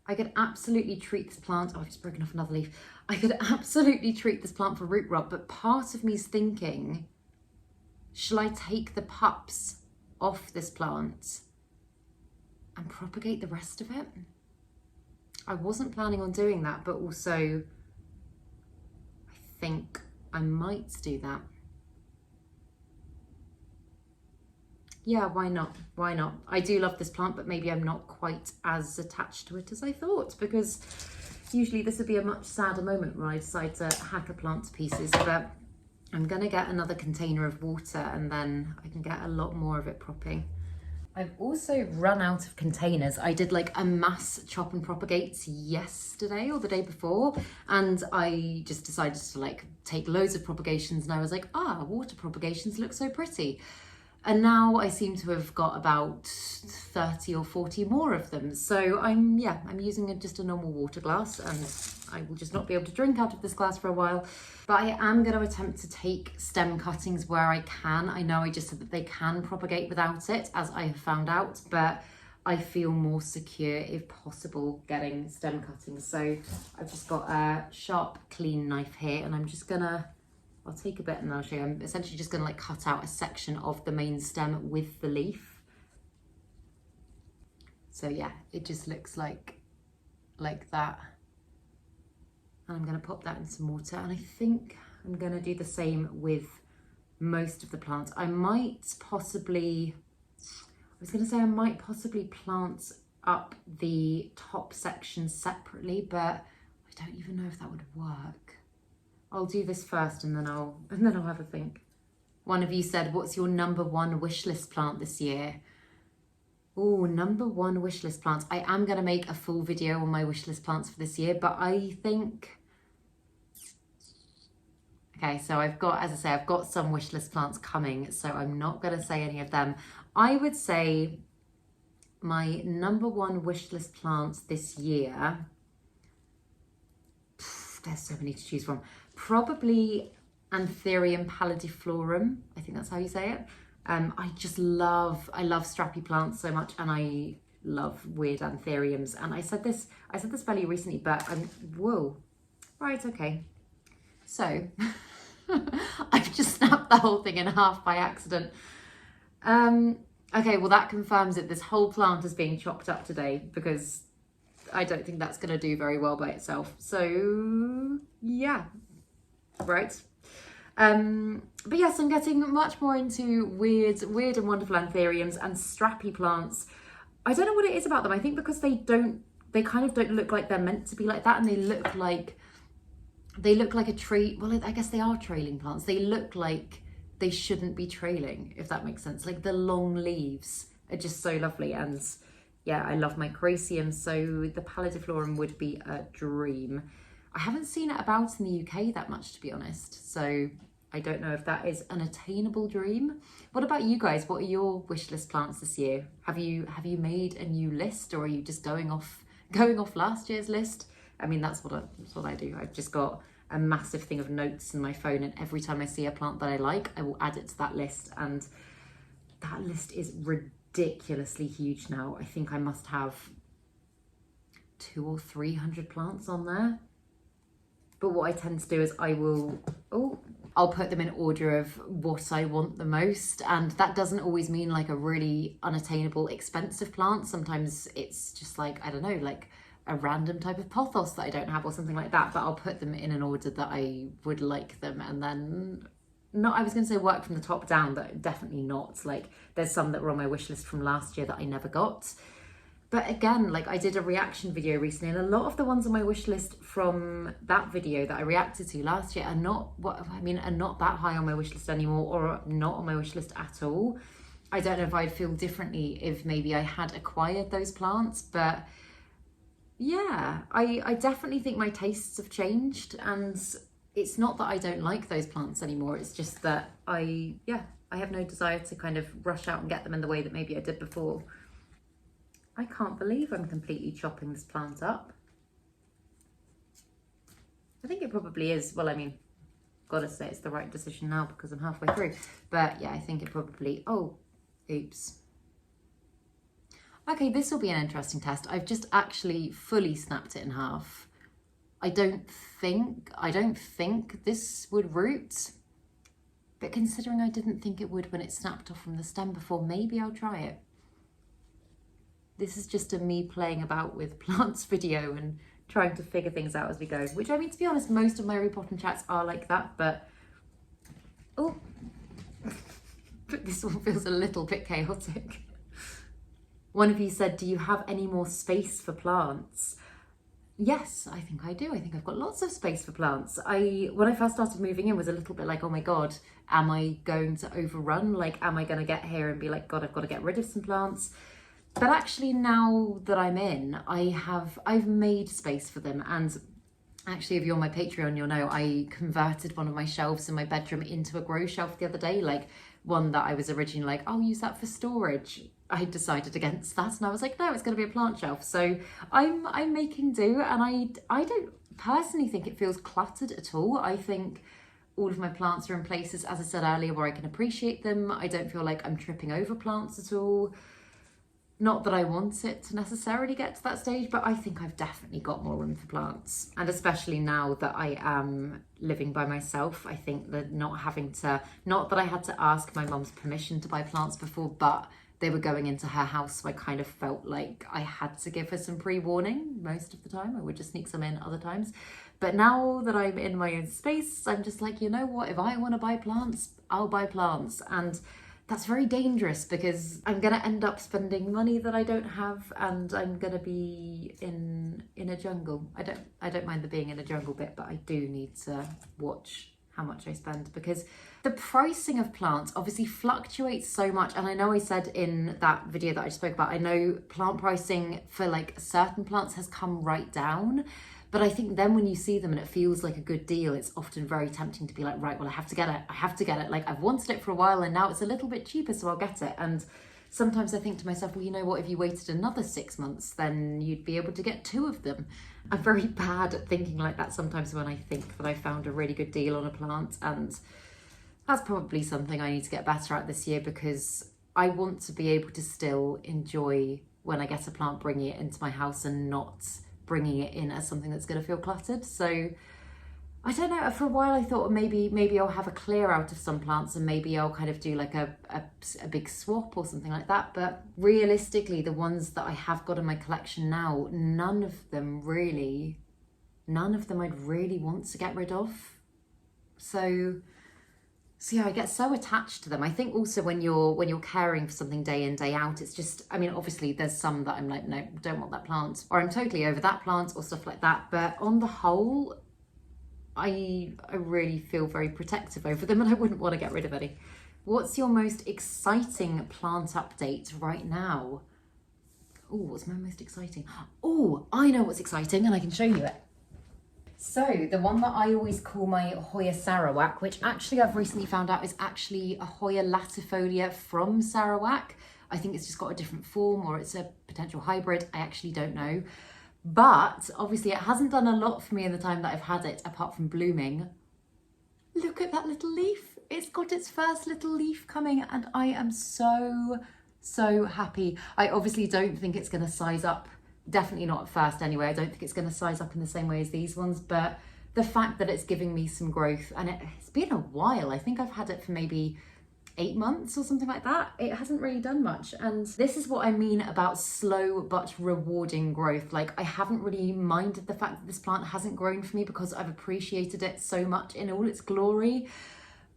[SPEAKER 1] I could absolutely treat this plant. Oh, I've just broken off another leaf. I could absolutely treat this plant for root rot, but part of me is thinking, shall I take the pups off this plant and propagate the rest of it? I wasn't planning on doing that, but also I think I might do that. Yeah, why not? Why not? I do love this plant, but maybe I'm not quite as attached to it as I thought, because usually this would be a much sadder moment when I decide to hack a plant to pieces, but I'm gonna get another container of water and then I can get a lot more of it propping. I've also run out of containers. I did like a mass chop and propagate yesterday or the day before, and I just decided to like take loads of propagations, and I was like, water propagations look so pretty. And now I seem to have got about 30 or 40 more of them. So I'm using just a normal water glass, and I will just not be able to drink out of this glass for a while. But I am going to attempt to take stem cuttings where I can. I know I just said that they can propagate without it, as I have found out, but I feel more secure, if possible, getting stem cuttings. So I've just got a sharp, clean knife here, and I'm just gonna, I'll take a bit and I'll show you. I'm essentially just gonna like cut out a section of the main stem with the leaf. So yeah, it just looks like that. And I'm gonna pop that in some water, and I think I'm gonna do the same with most of the plants. I might possibly plant up the top section separately, but I don't even know if that would work. I'll do this first and then I'll have a think. One of you said, what's your #1 wish list plant this year? Oh, #1 wish list plants. I am going to make a full video on my wish list plants for this year, but I think... Okay, so I've got, as I say, I've got some wish list plants coming, so I'm not going to say any of them. I would say my #1 wish list plants this year, there's so many to choose from. Probably Anthurium pallidiflorum. I think that's how you say it. I love strappy plants so much, and I love weird anthuriums. And I said this fairly recently, but whoa, right, okay. So I've just snapped the whole thing in half by accident. Okay, well that confirms it. This whole plant is being chopped up today, because I don't think that's going to do very well by itself. So yeah, right. But yes, I'm getting much more into weird and wonderful anthuriums and strappy plants. I don't know what it is about them. I think because they kind of don't look like they're meant to be like that, and they look like a tree. Well, I guess they are trailing plants. They look like they shouldn't be trailing, if that makes sense. Like the long leaves are just so lovely, and yeah, I love my Micraceum, so the pallidiflorum would be a dream. I haven't seen it about in the UK that much, to be honest, so I don't know if that is an attainable dream. What about you guys? What are your wish list plants this year? Have you made a new list, or are you just going off last year's list? I mean, that's what I do. I've just got a massive thing of notes in my phone, and every time I see a plant that I like, I will add it to that list, and that list is ridiculously huge now. I think I must have 200 or 300 plants on there. But what I tend to do is I will, oh, I'll put them in order of what I want the most. And that doesn't always mean like a really unattainable, expensive plant. Sometimes it's just like, I don't know, like a random type of pothos that I don't have or something like that. But I'll put them in an order that I would like them. And then, not, I was going to say work from the top down, but definitely not. Like there's some that were on my wish list from last year that I never got. But again, like I did a reaction video recently, and a lot of the ones on my wish list from that video that I reacted to last year are not are not that high on my wish list anymore, or not on my wish list at all. I don't know if I'd feel differently if maybe I had acquired those plants, but yeah, I definitely think my tastes have changed, and it's not that I don't like those plants anymore. It's just that I have no desire to kind of rush out and get them in the way that maybe I did before. I can't believe I'm completely chopping this plant up. I think it probably is, well, I mean, gotta say it's the right decision now because I'm halfway through. But yeah, I think it probably, oh, oops. Okay, this will be an interesting test. I've just actually fully snapped it in half. I don't think this would root, but considering I didn't think it would when it snapped off from the stem before, maybe I'll try it. This is just a me playing about with plants video and trying to figure things out as we go, which, I mean, to be honest, most of my Repot and chats are like that, but oh, but this one feels a little bit chaotic. One of you said, do you have any more space for plants? Yes, I think I do. I think I've got lots of space for plants. When I first started moving in, was a little bit like, oh my God, am I going to overrun? Like, am I going to get here and be like, God, I've got to get rid of some plants? But actually now that I'm in, I've made space for them. And actually, if you're on my Patreon, you'll know I converted one of my shelves in my bedroom into a grow shelf the other day, like one that I was originally like, I'll use that for storage. I decided against that and I was like, no, it's going to be a plant shelf. So I'm making do, and I don't personally think it feels cluttered at all. I think all of my plants are in places, as I said earlier, where I can appreciate them. I don't feel like I'm tripping over plants at all. Not that I want it to necessarily get to that stage, but I think I've definitely got more room for plants. And especially now that I am living by myself, I think that not that I had to ask my mum's permission to buy plants before, but they were going into her house, so I kind of felt like I had to give her some pre-warning most of the time. I would just sneak some in other times. But now that I'm in my own space, I'm just like, you know what, if I want to buy plants, I'll buy plants. And that's very dangerous because I'm going to end up spending money that I don't have, and I'm going to be in a jungle. I don't mind the being in a jungle bit, but I do need to watch how much I spend because the pricing of plants obviously fluctuates so much. And I know I said in that video that I just spoke about, I know plant pricing for like certain plants has come right down. But I think then when you see them and it feels like a good deal, it's often very tempting to be like, right, well, I have to get it. I have to get it. Like I've wanted it for a while and now it's a little bit cheaper, so I'll get it. And sometimes I think to myself, well, you know what, if you waited another 6 months, then you'd be able to get 2 of them. I'm very bad at thinking like that sometimes when I think that I found a really good deal on a plant. And that's probably something I need to get better at this year because I want to be able to still enjoy when I get a plant, bringing it into my house and not bringing it in as something that's going to feel cluttered. So I don't know, for a while I thought maybe I'll have a clear out of some plants and maybe I'll kind of do like a big swap or something like that. But realistically, the ones that I have got in my collection now, none of them I'd really want to get rid of. So yeah, I get so attached to them. I think also when you're caring for something day in, day out, it's just, I mean, obviously there's some that I'm like, no, don't want that plant, or I'm totally over that plant or stuff like that. But on the whole, I really feel very protective over them and I wouldn't want to get rid of any. What's your most exciting plant update right now? Oh, what's my most exciting? Oh, I know what's exciting and I can show you it. So the one that I always call my Hoya Sarawak, which actually I've recently found out is actually a Hoya latifolia from Sarawak. I think it's just got a different form or it's a potential hybrid. I actually don't know. But obviously it hasn't done a lot for me in the time that I've had it, apart from blooming. Look at that little leaf. It's got its first little leaf coming and I am so happy. I obviously don't think it's going to size up. Definitely not at first anyway. I don't think it's going to size up in the same way as these ones, but the fact that it's giving me some growth, and it's been a while. I think I've had it for maybe 8 months or something like that. It hasn't really done much. And this is what I mean about slow but rewarding growth. Like, I haven't really minded the fact that this plant hasn't grown for me because I've appreciated it so much in all its glory.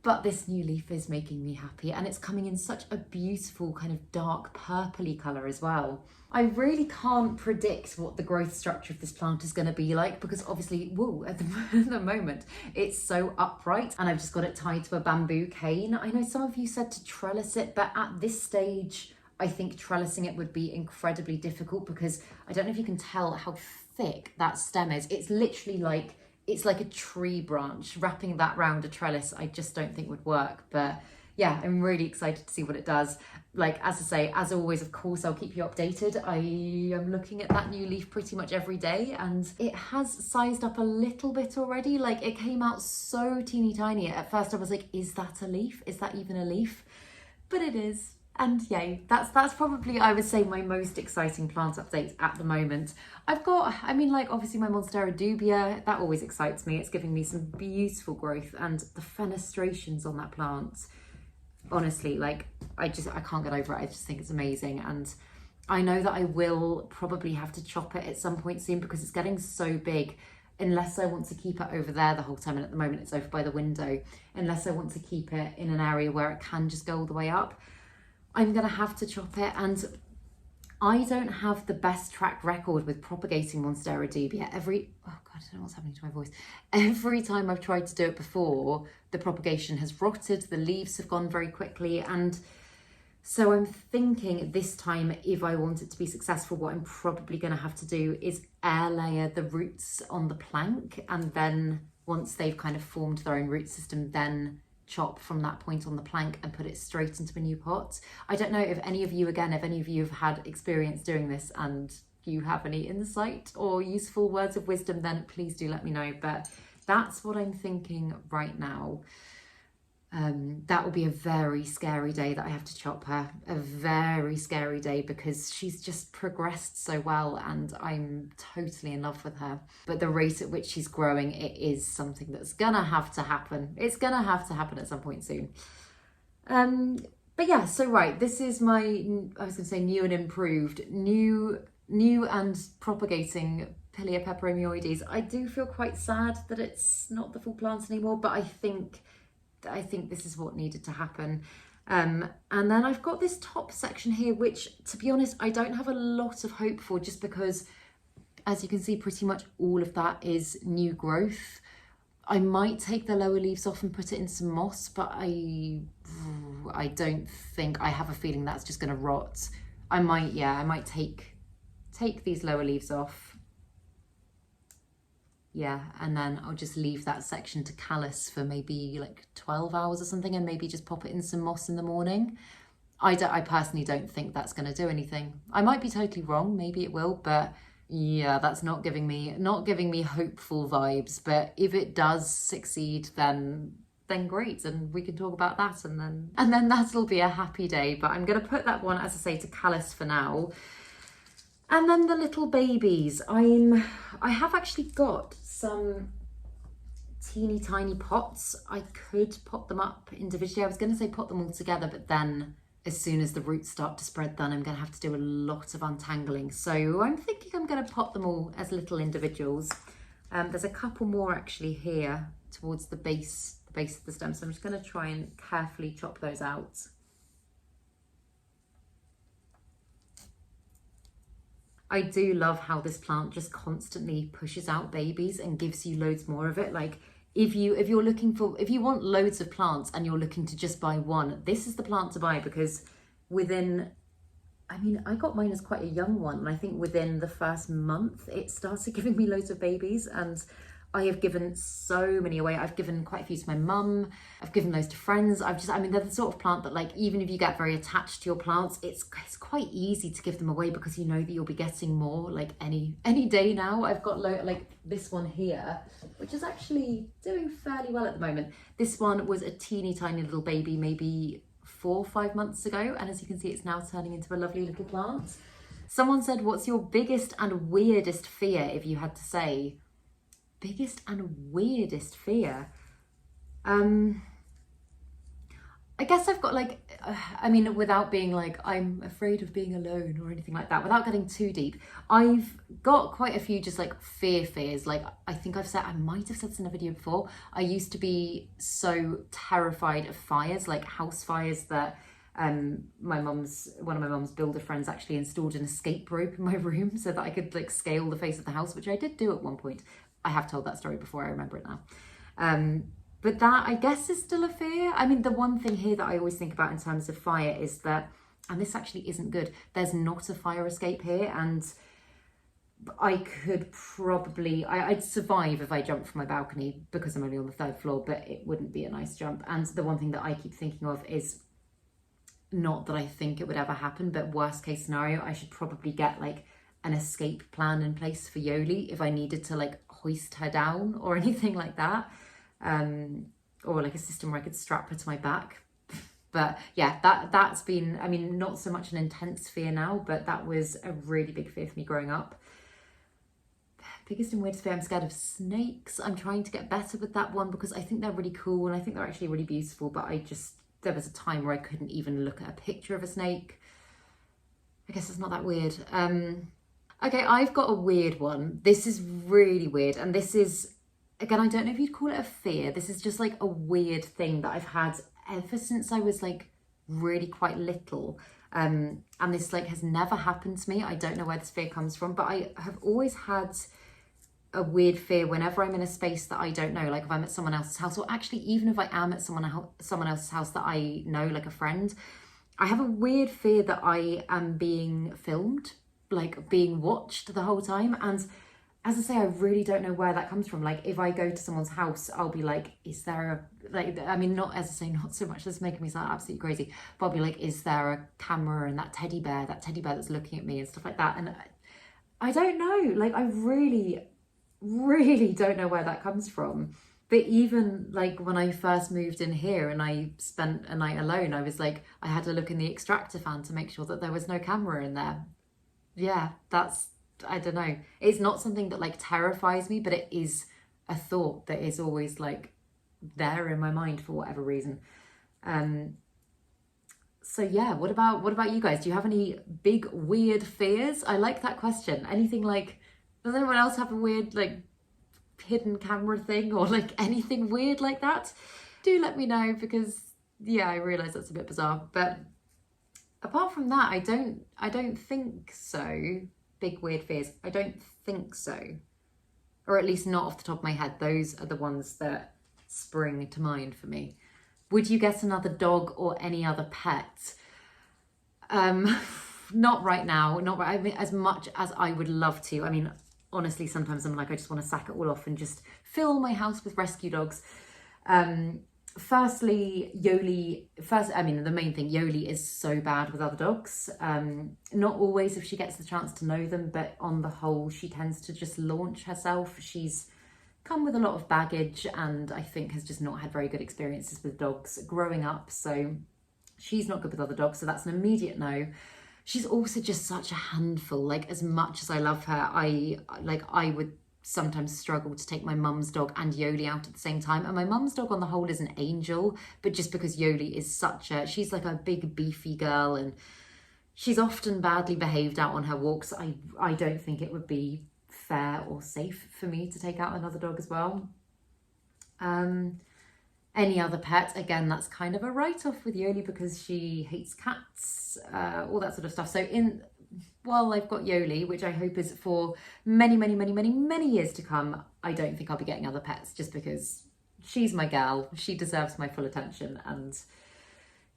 [SPEAKER 1] But this new leaf is making me happy, and it's coming in such a beautiful kind of dark purpley colour as well. I really can't predict what the growth structure of this plant is going to be like, because obviously, whoa, at the moment, it's so upright, and I've just got it tied to a bamboo cane. I know some of you said to trellis it, but at this stage, I think trellising it would be incredibly difficult, because I don't know if you can tell how thick that stem is. It's literally like, it's like a tree branch. Wrapping that round a trellis, I just don't think would work. But yeah, I'm really excited to see what it does. Like, as I say, as always, of course, I'll keep you updated. I am looking at that new leaf pretty much every day, and it has sized up a little bit already. Like, it came out so teeny tiny. At first I was like, is that a leaf? Is that even a leaf? But it is. And yay, that's probably, I would say, my most exciting plant update at the moment. I've got, I mean, like, obviously my Monstera dubia, that always excites me. It's giving me some beautiful growth, and the fenestrations on that plant, honestly, like, I can't get over it. I just think it's amazing. And I know that I will probably have to chop it at some point soon, because it's getting so big. Unless I want to keep it over there the whole time, and at the moment it's over by the window, unless I want to keep it in an area where it can just go all the way up, I'm gonna have to chop it. And I don't have the best track record with propagating Monstera dubia. Oh God, I don't know what's happening to my voice. Every time I've tried to do it before, the propagation has rotted, the leaves have gone very quickly. And so I'm thinking this time, if I want it to be successful, what I'm probably gonna have to do is air layer the roots on the plank. And then once they've kind of formed their own root system, then chop from that point on the plank and put it straight into a new pot. I don't know if any of you have had experience doing this and you have any insight or useful words of wisdom, then please do let me know. But that's what I'm thinking right now. That will be a very scary day that I have to chop her. A very scary day, because she's just progressed so well and I'm totally in love with her. But the rate at which she's growing, it is something that's gonna have to happen. It's gonna have to happen at some point soon. But yeah, so right, this is my, I was gonna say new and improved, new and propagating Pilia peperomioides. I do feel quite sad that it's not the full plant anymore, but I think this is what needed to happen. And then I've got this top section here, which, to be honest, I don't have a lot of hope for, just because, as you can see, pretty much all of that is new growth. I might take the lower leaves off and put it in some moss, but I don't think, I have a feeling that's just going to rot. I might take these lower leaves off. Yeah, and then I'll just leave that section to callus for maybe like 12 hours or something, and maybe just pop it in some moss in the morning. I personally don't think that's going to do anything. I might be totally wrong, maybe it will, but yeah, that's not giving me hopeful vibes. But if it does succeed, then great, and we can talk about that, and then that'll be a happy day. But I'm going to put that one, as I say, to callus for now. And then the little babies, I have actually got some teeny tiny pots. I could pot them up individually. I was going to say pot them all together, but then as soon as the roots start to spread, then I'm going to have to do a lot of untangling. So I'm thinking I'm going to pot them all as little individuals. There's a couple more actually here towards the base of the stem, so I'm just going to try and carefully chop those out. I do love how this plant just constantly pushes out babies and gives you loads more of it. Like, if you want loads of plants and you're looking to just buy one, this is the plant to buy, because I got mine as quite a young one, and I think within the first month it started giving me loads of babies, and I have given so many away. I've given quite a few to my mum. I've given those to friends. They're the sort of plant that, like, even if you get very attached to your plants, it's quite easy to give them away, because you know that you'll be getting more, like, any day now. I've got like this one here, which is actually doing fairly well at the moment. This one was a teeny tiny little baby, maybe 4 or 5 months ago, and as you can see, it's now turning into a lovely little plant. Someone said, what's your biggest and weirdest fear, if you had to say? biggest and weirdest fear. I guess I've got like, I mean, without being like, I'm afraid of being alone or anything like that, without getting too deep, I've got quite a few just like fears. Like, I think I might have said this in a video before, I used to be so terrified of fires, like house fires, that one of my mum's builder friends actually installed an escape rope in my room so that I could like scale the face of the house, which I did do at one point. I have told that story before, I remember it now. But that, I guess, is still a fear. I mean, the one thing here that I always think about in terms of fire is that, and this actually isn't good, there's not a fire escape here, and I could probably, I'd survive if I jumped from my balcony because I'm only on the 3rd floor, but it wouldn't be a nice jump. And the one thing that I keep thinking of is, not that I think it would ever happen, but worst case scenario, I should probably get like an escape plan in place for Yoli if I needed to like hoist her down or anything like that. Or like a system where I could strap her to my back. But yeah, that's been, I mean, not so much an intense fear now, but that was a really big fear for me growing up. Biggest and weirdest fear, I'm scared of snakes. I'm trying to get better with that one because I think they're really cool and I think they're actually really beautiful, but there was a time where I couldn't even look at a picture of a snake. I guess it's not that weird. Okay, I've got a weird one. This is really weird, and this is, again, I don't know if you'd call it a fear. This is just like a weird thing that I've had ever since I was like really quite little. And this like has never happened to me. I don't know where this fear comes from, but I have always had a weird fear whenever I'm in a space that I don't know, like if I'm at someone else's house, or actually even if I am at someone else's house that I know, like a friend, I have a weird fear that I am being filmed, like being watched the whole time. And as I say, I really don't know where that comes from. Like if I go to someone's house, I'll be like, is there a, like, I mean, not, as I say, not so much that's making me sound absolutely crazy, but I'll be like, is there a camera and that teddy bear that's looking at me and stuff like that. And I don't know, like I really don't know where that comes from. But even like when I first moved in here and I spent a night alone, I was like, I had to look in the extractor fan to make sure that there was no camera in there. Yeah, that's, I don't know. It's not something that like terrifies me, but it is a thought that is always like there in my mind for whatever reason. So yeah, what about you guys? Do you have any big weird fears? I like that question. Anything like, does anyone else have a weird like hidden camera thing or like anything weird like that? Do let me know, because yeah, I realise that's a bit bizarre. But apart from that, I don't think so. Big weird fears, I don't think so, or at least not off the top of my head. Those are the ones that spring to mind for me. Would you get another dog or any other pet? Not right now, not right, I mean, as much as I would love to. I mean, honestly, sometimes I'm like, I just want to sack it all off and just fill my house with rescue dogs. Firstly, I mean, the main thing, Yoli is so bad with other dogs. Not always if she gets the chance to know them, but on the whole, she tends to just launch herself. She's come with a lot of baggage and I think has just not had very good experiences with dogs growing up. So she's not good with other dogs. So that's an immediate no. She's also just such a handful. Like, as much as I love her, I would sometimes struggle to take my mum's dog and Yoli out at the same time. And my mum's dog on the whole is an angel, but just because Yoli is she's like a big beefy girl and she's often badly behaved out on her walks, I don't think it would be fair or safe for me to take out another dog as well. Any other pet, again, that's kind of a write-off with Yoli because she hates cats, all that sort of stuff. So while I've got Yoli, which I hope is for many, many, many, many, many years to come, I don't think I'll be getting other pets just because she's my gal. She deserves my full attention. And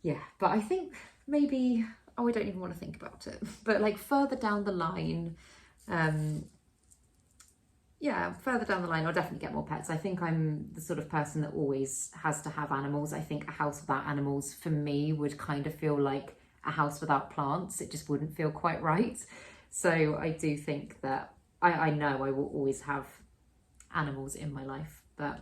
[SPEAKER 1] yeah, but I think maybe, I don't even want to think about it. But like further down the line, I'll definitely get more pets. I think I'm the sort of person that always has to have animals. I think a house without animals for me would kind of feel like a house without plants. It just wouldn't feel quite right. So I do think that I know I will always have animals in my life, but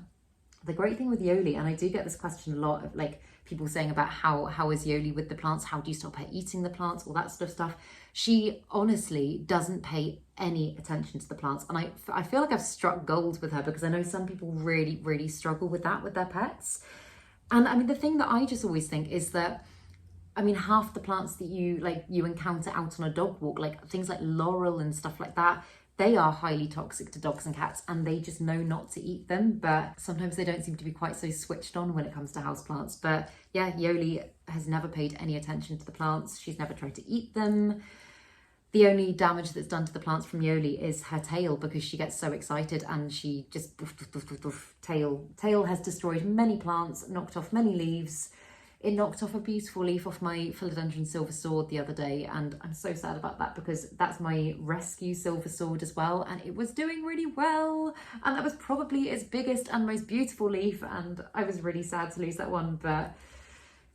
[SPEAKER 1] The great thing with Yoli, and I do get this question a lot of like people saying about how is Yoli with the plants? How do you stop her eating the plants? All that sort of stuff. She honestly doesn't pay any attention to the plants. And I feel like I've struck gold with her, because I know some people really, really struggle with that with their pets. And I mean, the thing that I just always think is that, I mean, half the plants that you encounter out on a dog walk, like things like laurel and stuff like that, they are highly toxic to dogs and cats, and they just know not to eat them. But sometimes they don't seem to be quite so switched on when it comes to houseplants. But yeah, Yoli has never paid any attention to the plants. She's never tried to eat them. The only damage that's done to the plants from Yoli is her tail, because she gets so excited and she just tail has destroyed many plants, knocked off many leaves. It knocked off a beautiful leaf off my philodendron silver sword the other day, and I'm so sad about that, because that's my rescue silver sword as well, and it was doing really well, and that was probably its biggest and most beautiful leaf, and I was really sad to lose that one. But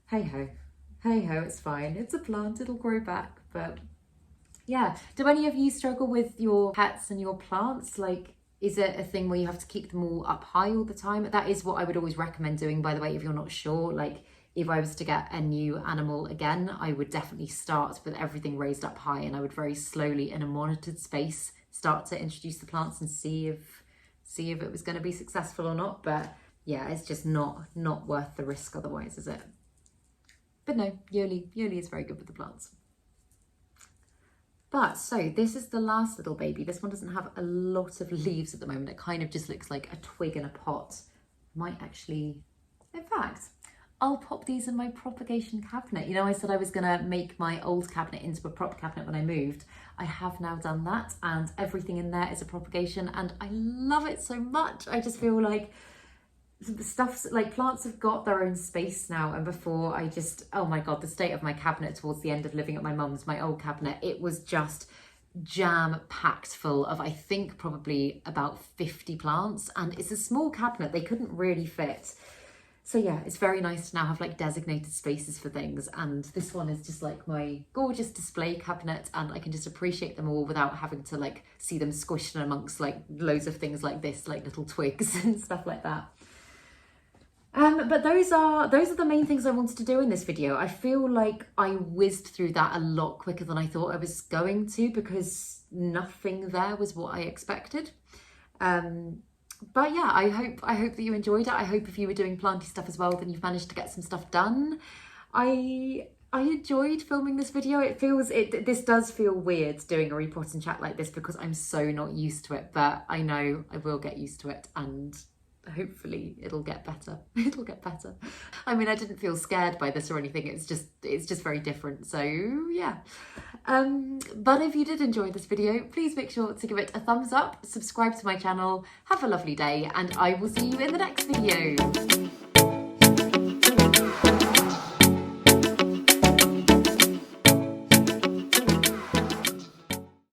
[SPEAKER 1] hey ho, it's fine. It's a plant, it'll grow back. But yeah, do any of you struggle with your pets and your plants? Like, is it a thing where you have to keep them all up high all the time? That is what I would always recommend doing, by the way, if you're not sure. Like, if I was to get a new animal again, I would definitely start with everything raised up high, and I would very slowly, in a monitored space, start to introduce the plants and see if it was going to be successful or not. But yeah, it's just not worth the risk otherwise, is it? But no, Yoli is very good with the plants. But so this is the last little baby. This one doesn't have a lot of leaves at the moment. It kind of just looks like a twig in a pot. Might actually, in fact, I'll pop these in my propagation cabinet. You know, I said I was gonna make my old cabinet into a prop cabinet when I moved. I have now done that, and everything in there is a propagation, and I love it so much. I just feel like the stuff's like, plants have got their own space now, and before I just, oh my God, the state of my cabinet towards the end of living at my mum's, my old cabinet, it was just jam-packed full of, I think, probably about 50 plants, and it's a small cabinet, they couldn't really fit. So yeah, it's very nice to now have like designated spaces for things, and this one is just like my gorgeous display cabinet, and I can just appreciate them all without having to like see them squished in amongst like loads of things like this, like little twigs and stuff like that. But those are the main things I wanted to do in this video. I feel like I whizzed through that a lot quicker than I thought I was going to, because nothing there was what I expected. But yeah, I hope that you enjoyed it. I hope if you were doing planty stuff as well, then you've managed to get some stuff done. I enjoyed filming this video. This does feel weird doing a repot and chat like this, because I'm so not used to it, but I know I will get used to it, and hopefully it'll get better. It'll get better. I mean, I didn't feel scared by this or anything. It's just very different. So yeah. But if you did enjoy this video, please make sure to give it a thumbs up, subscribe to my channel, have a lovely day, and I will see you in the next video.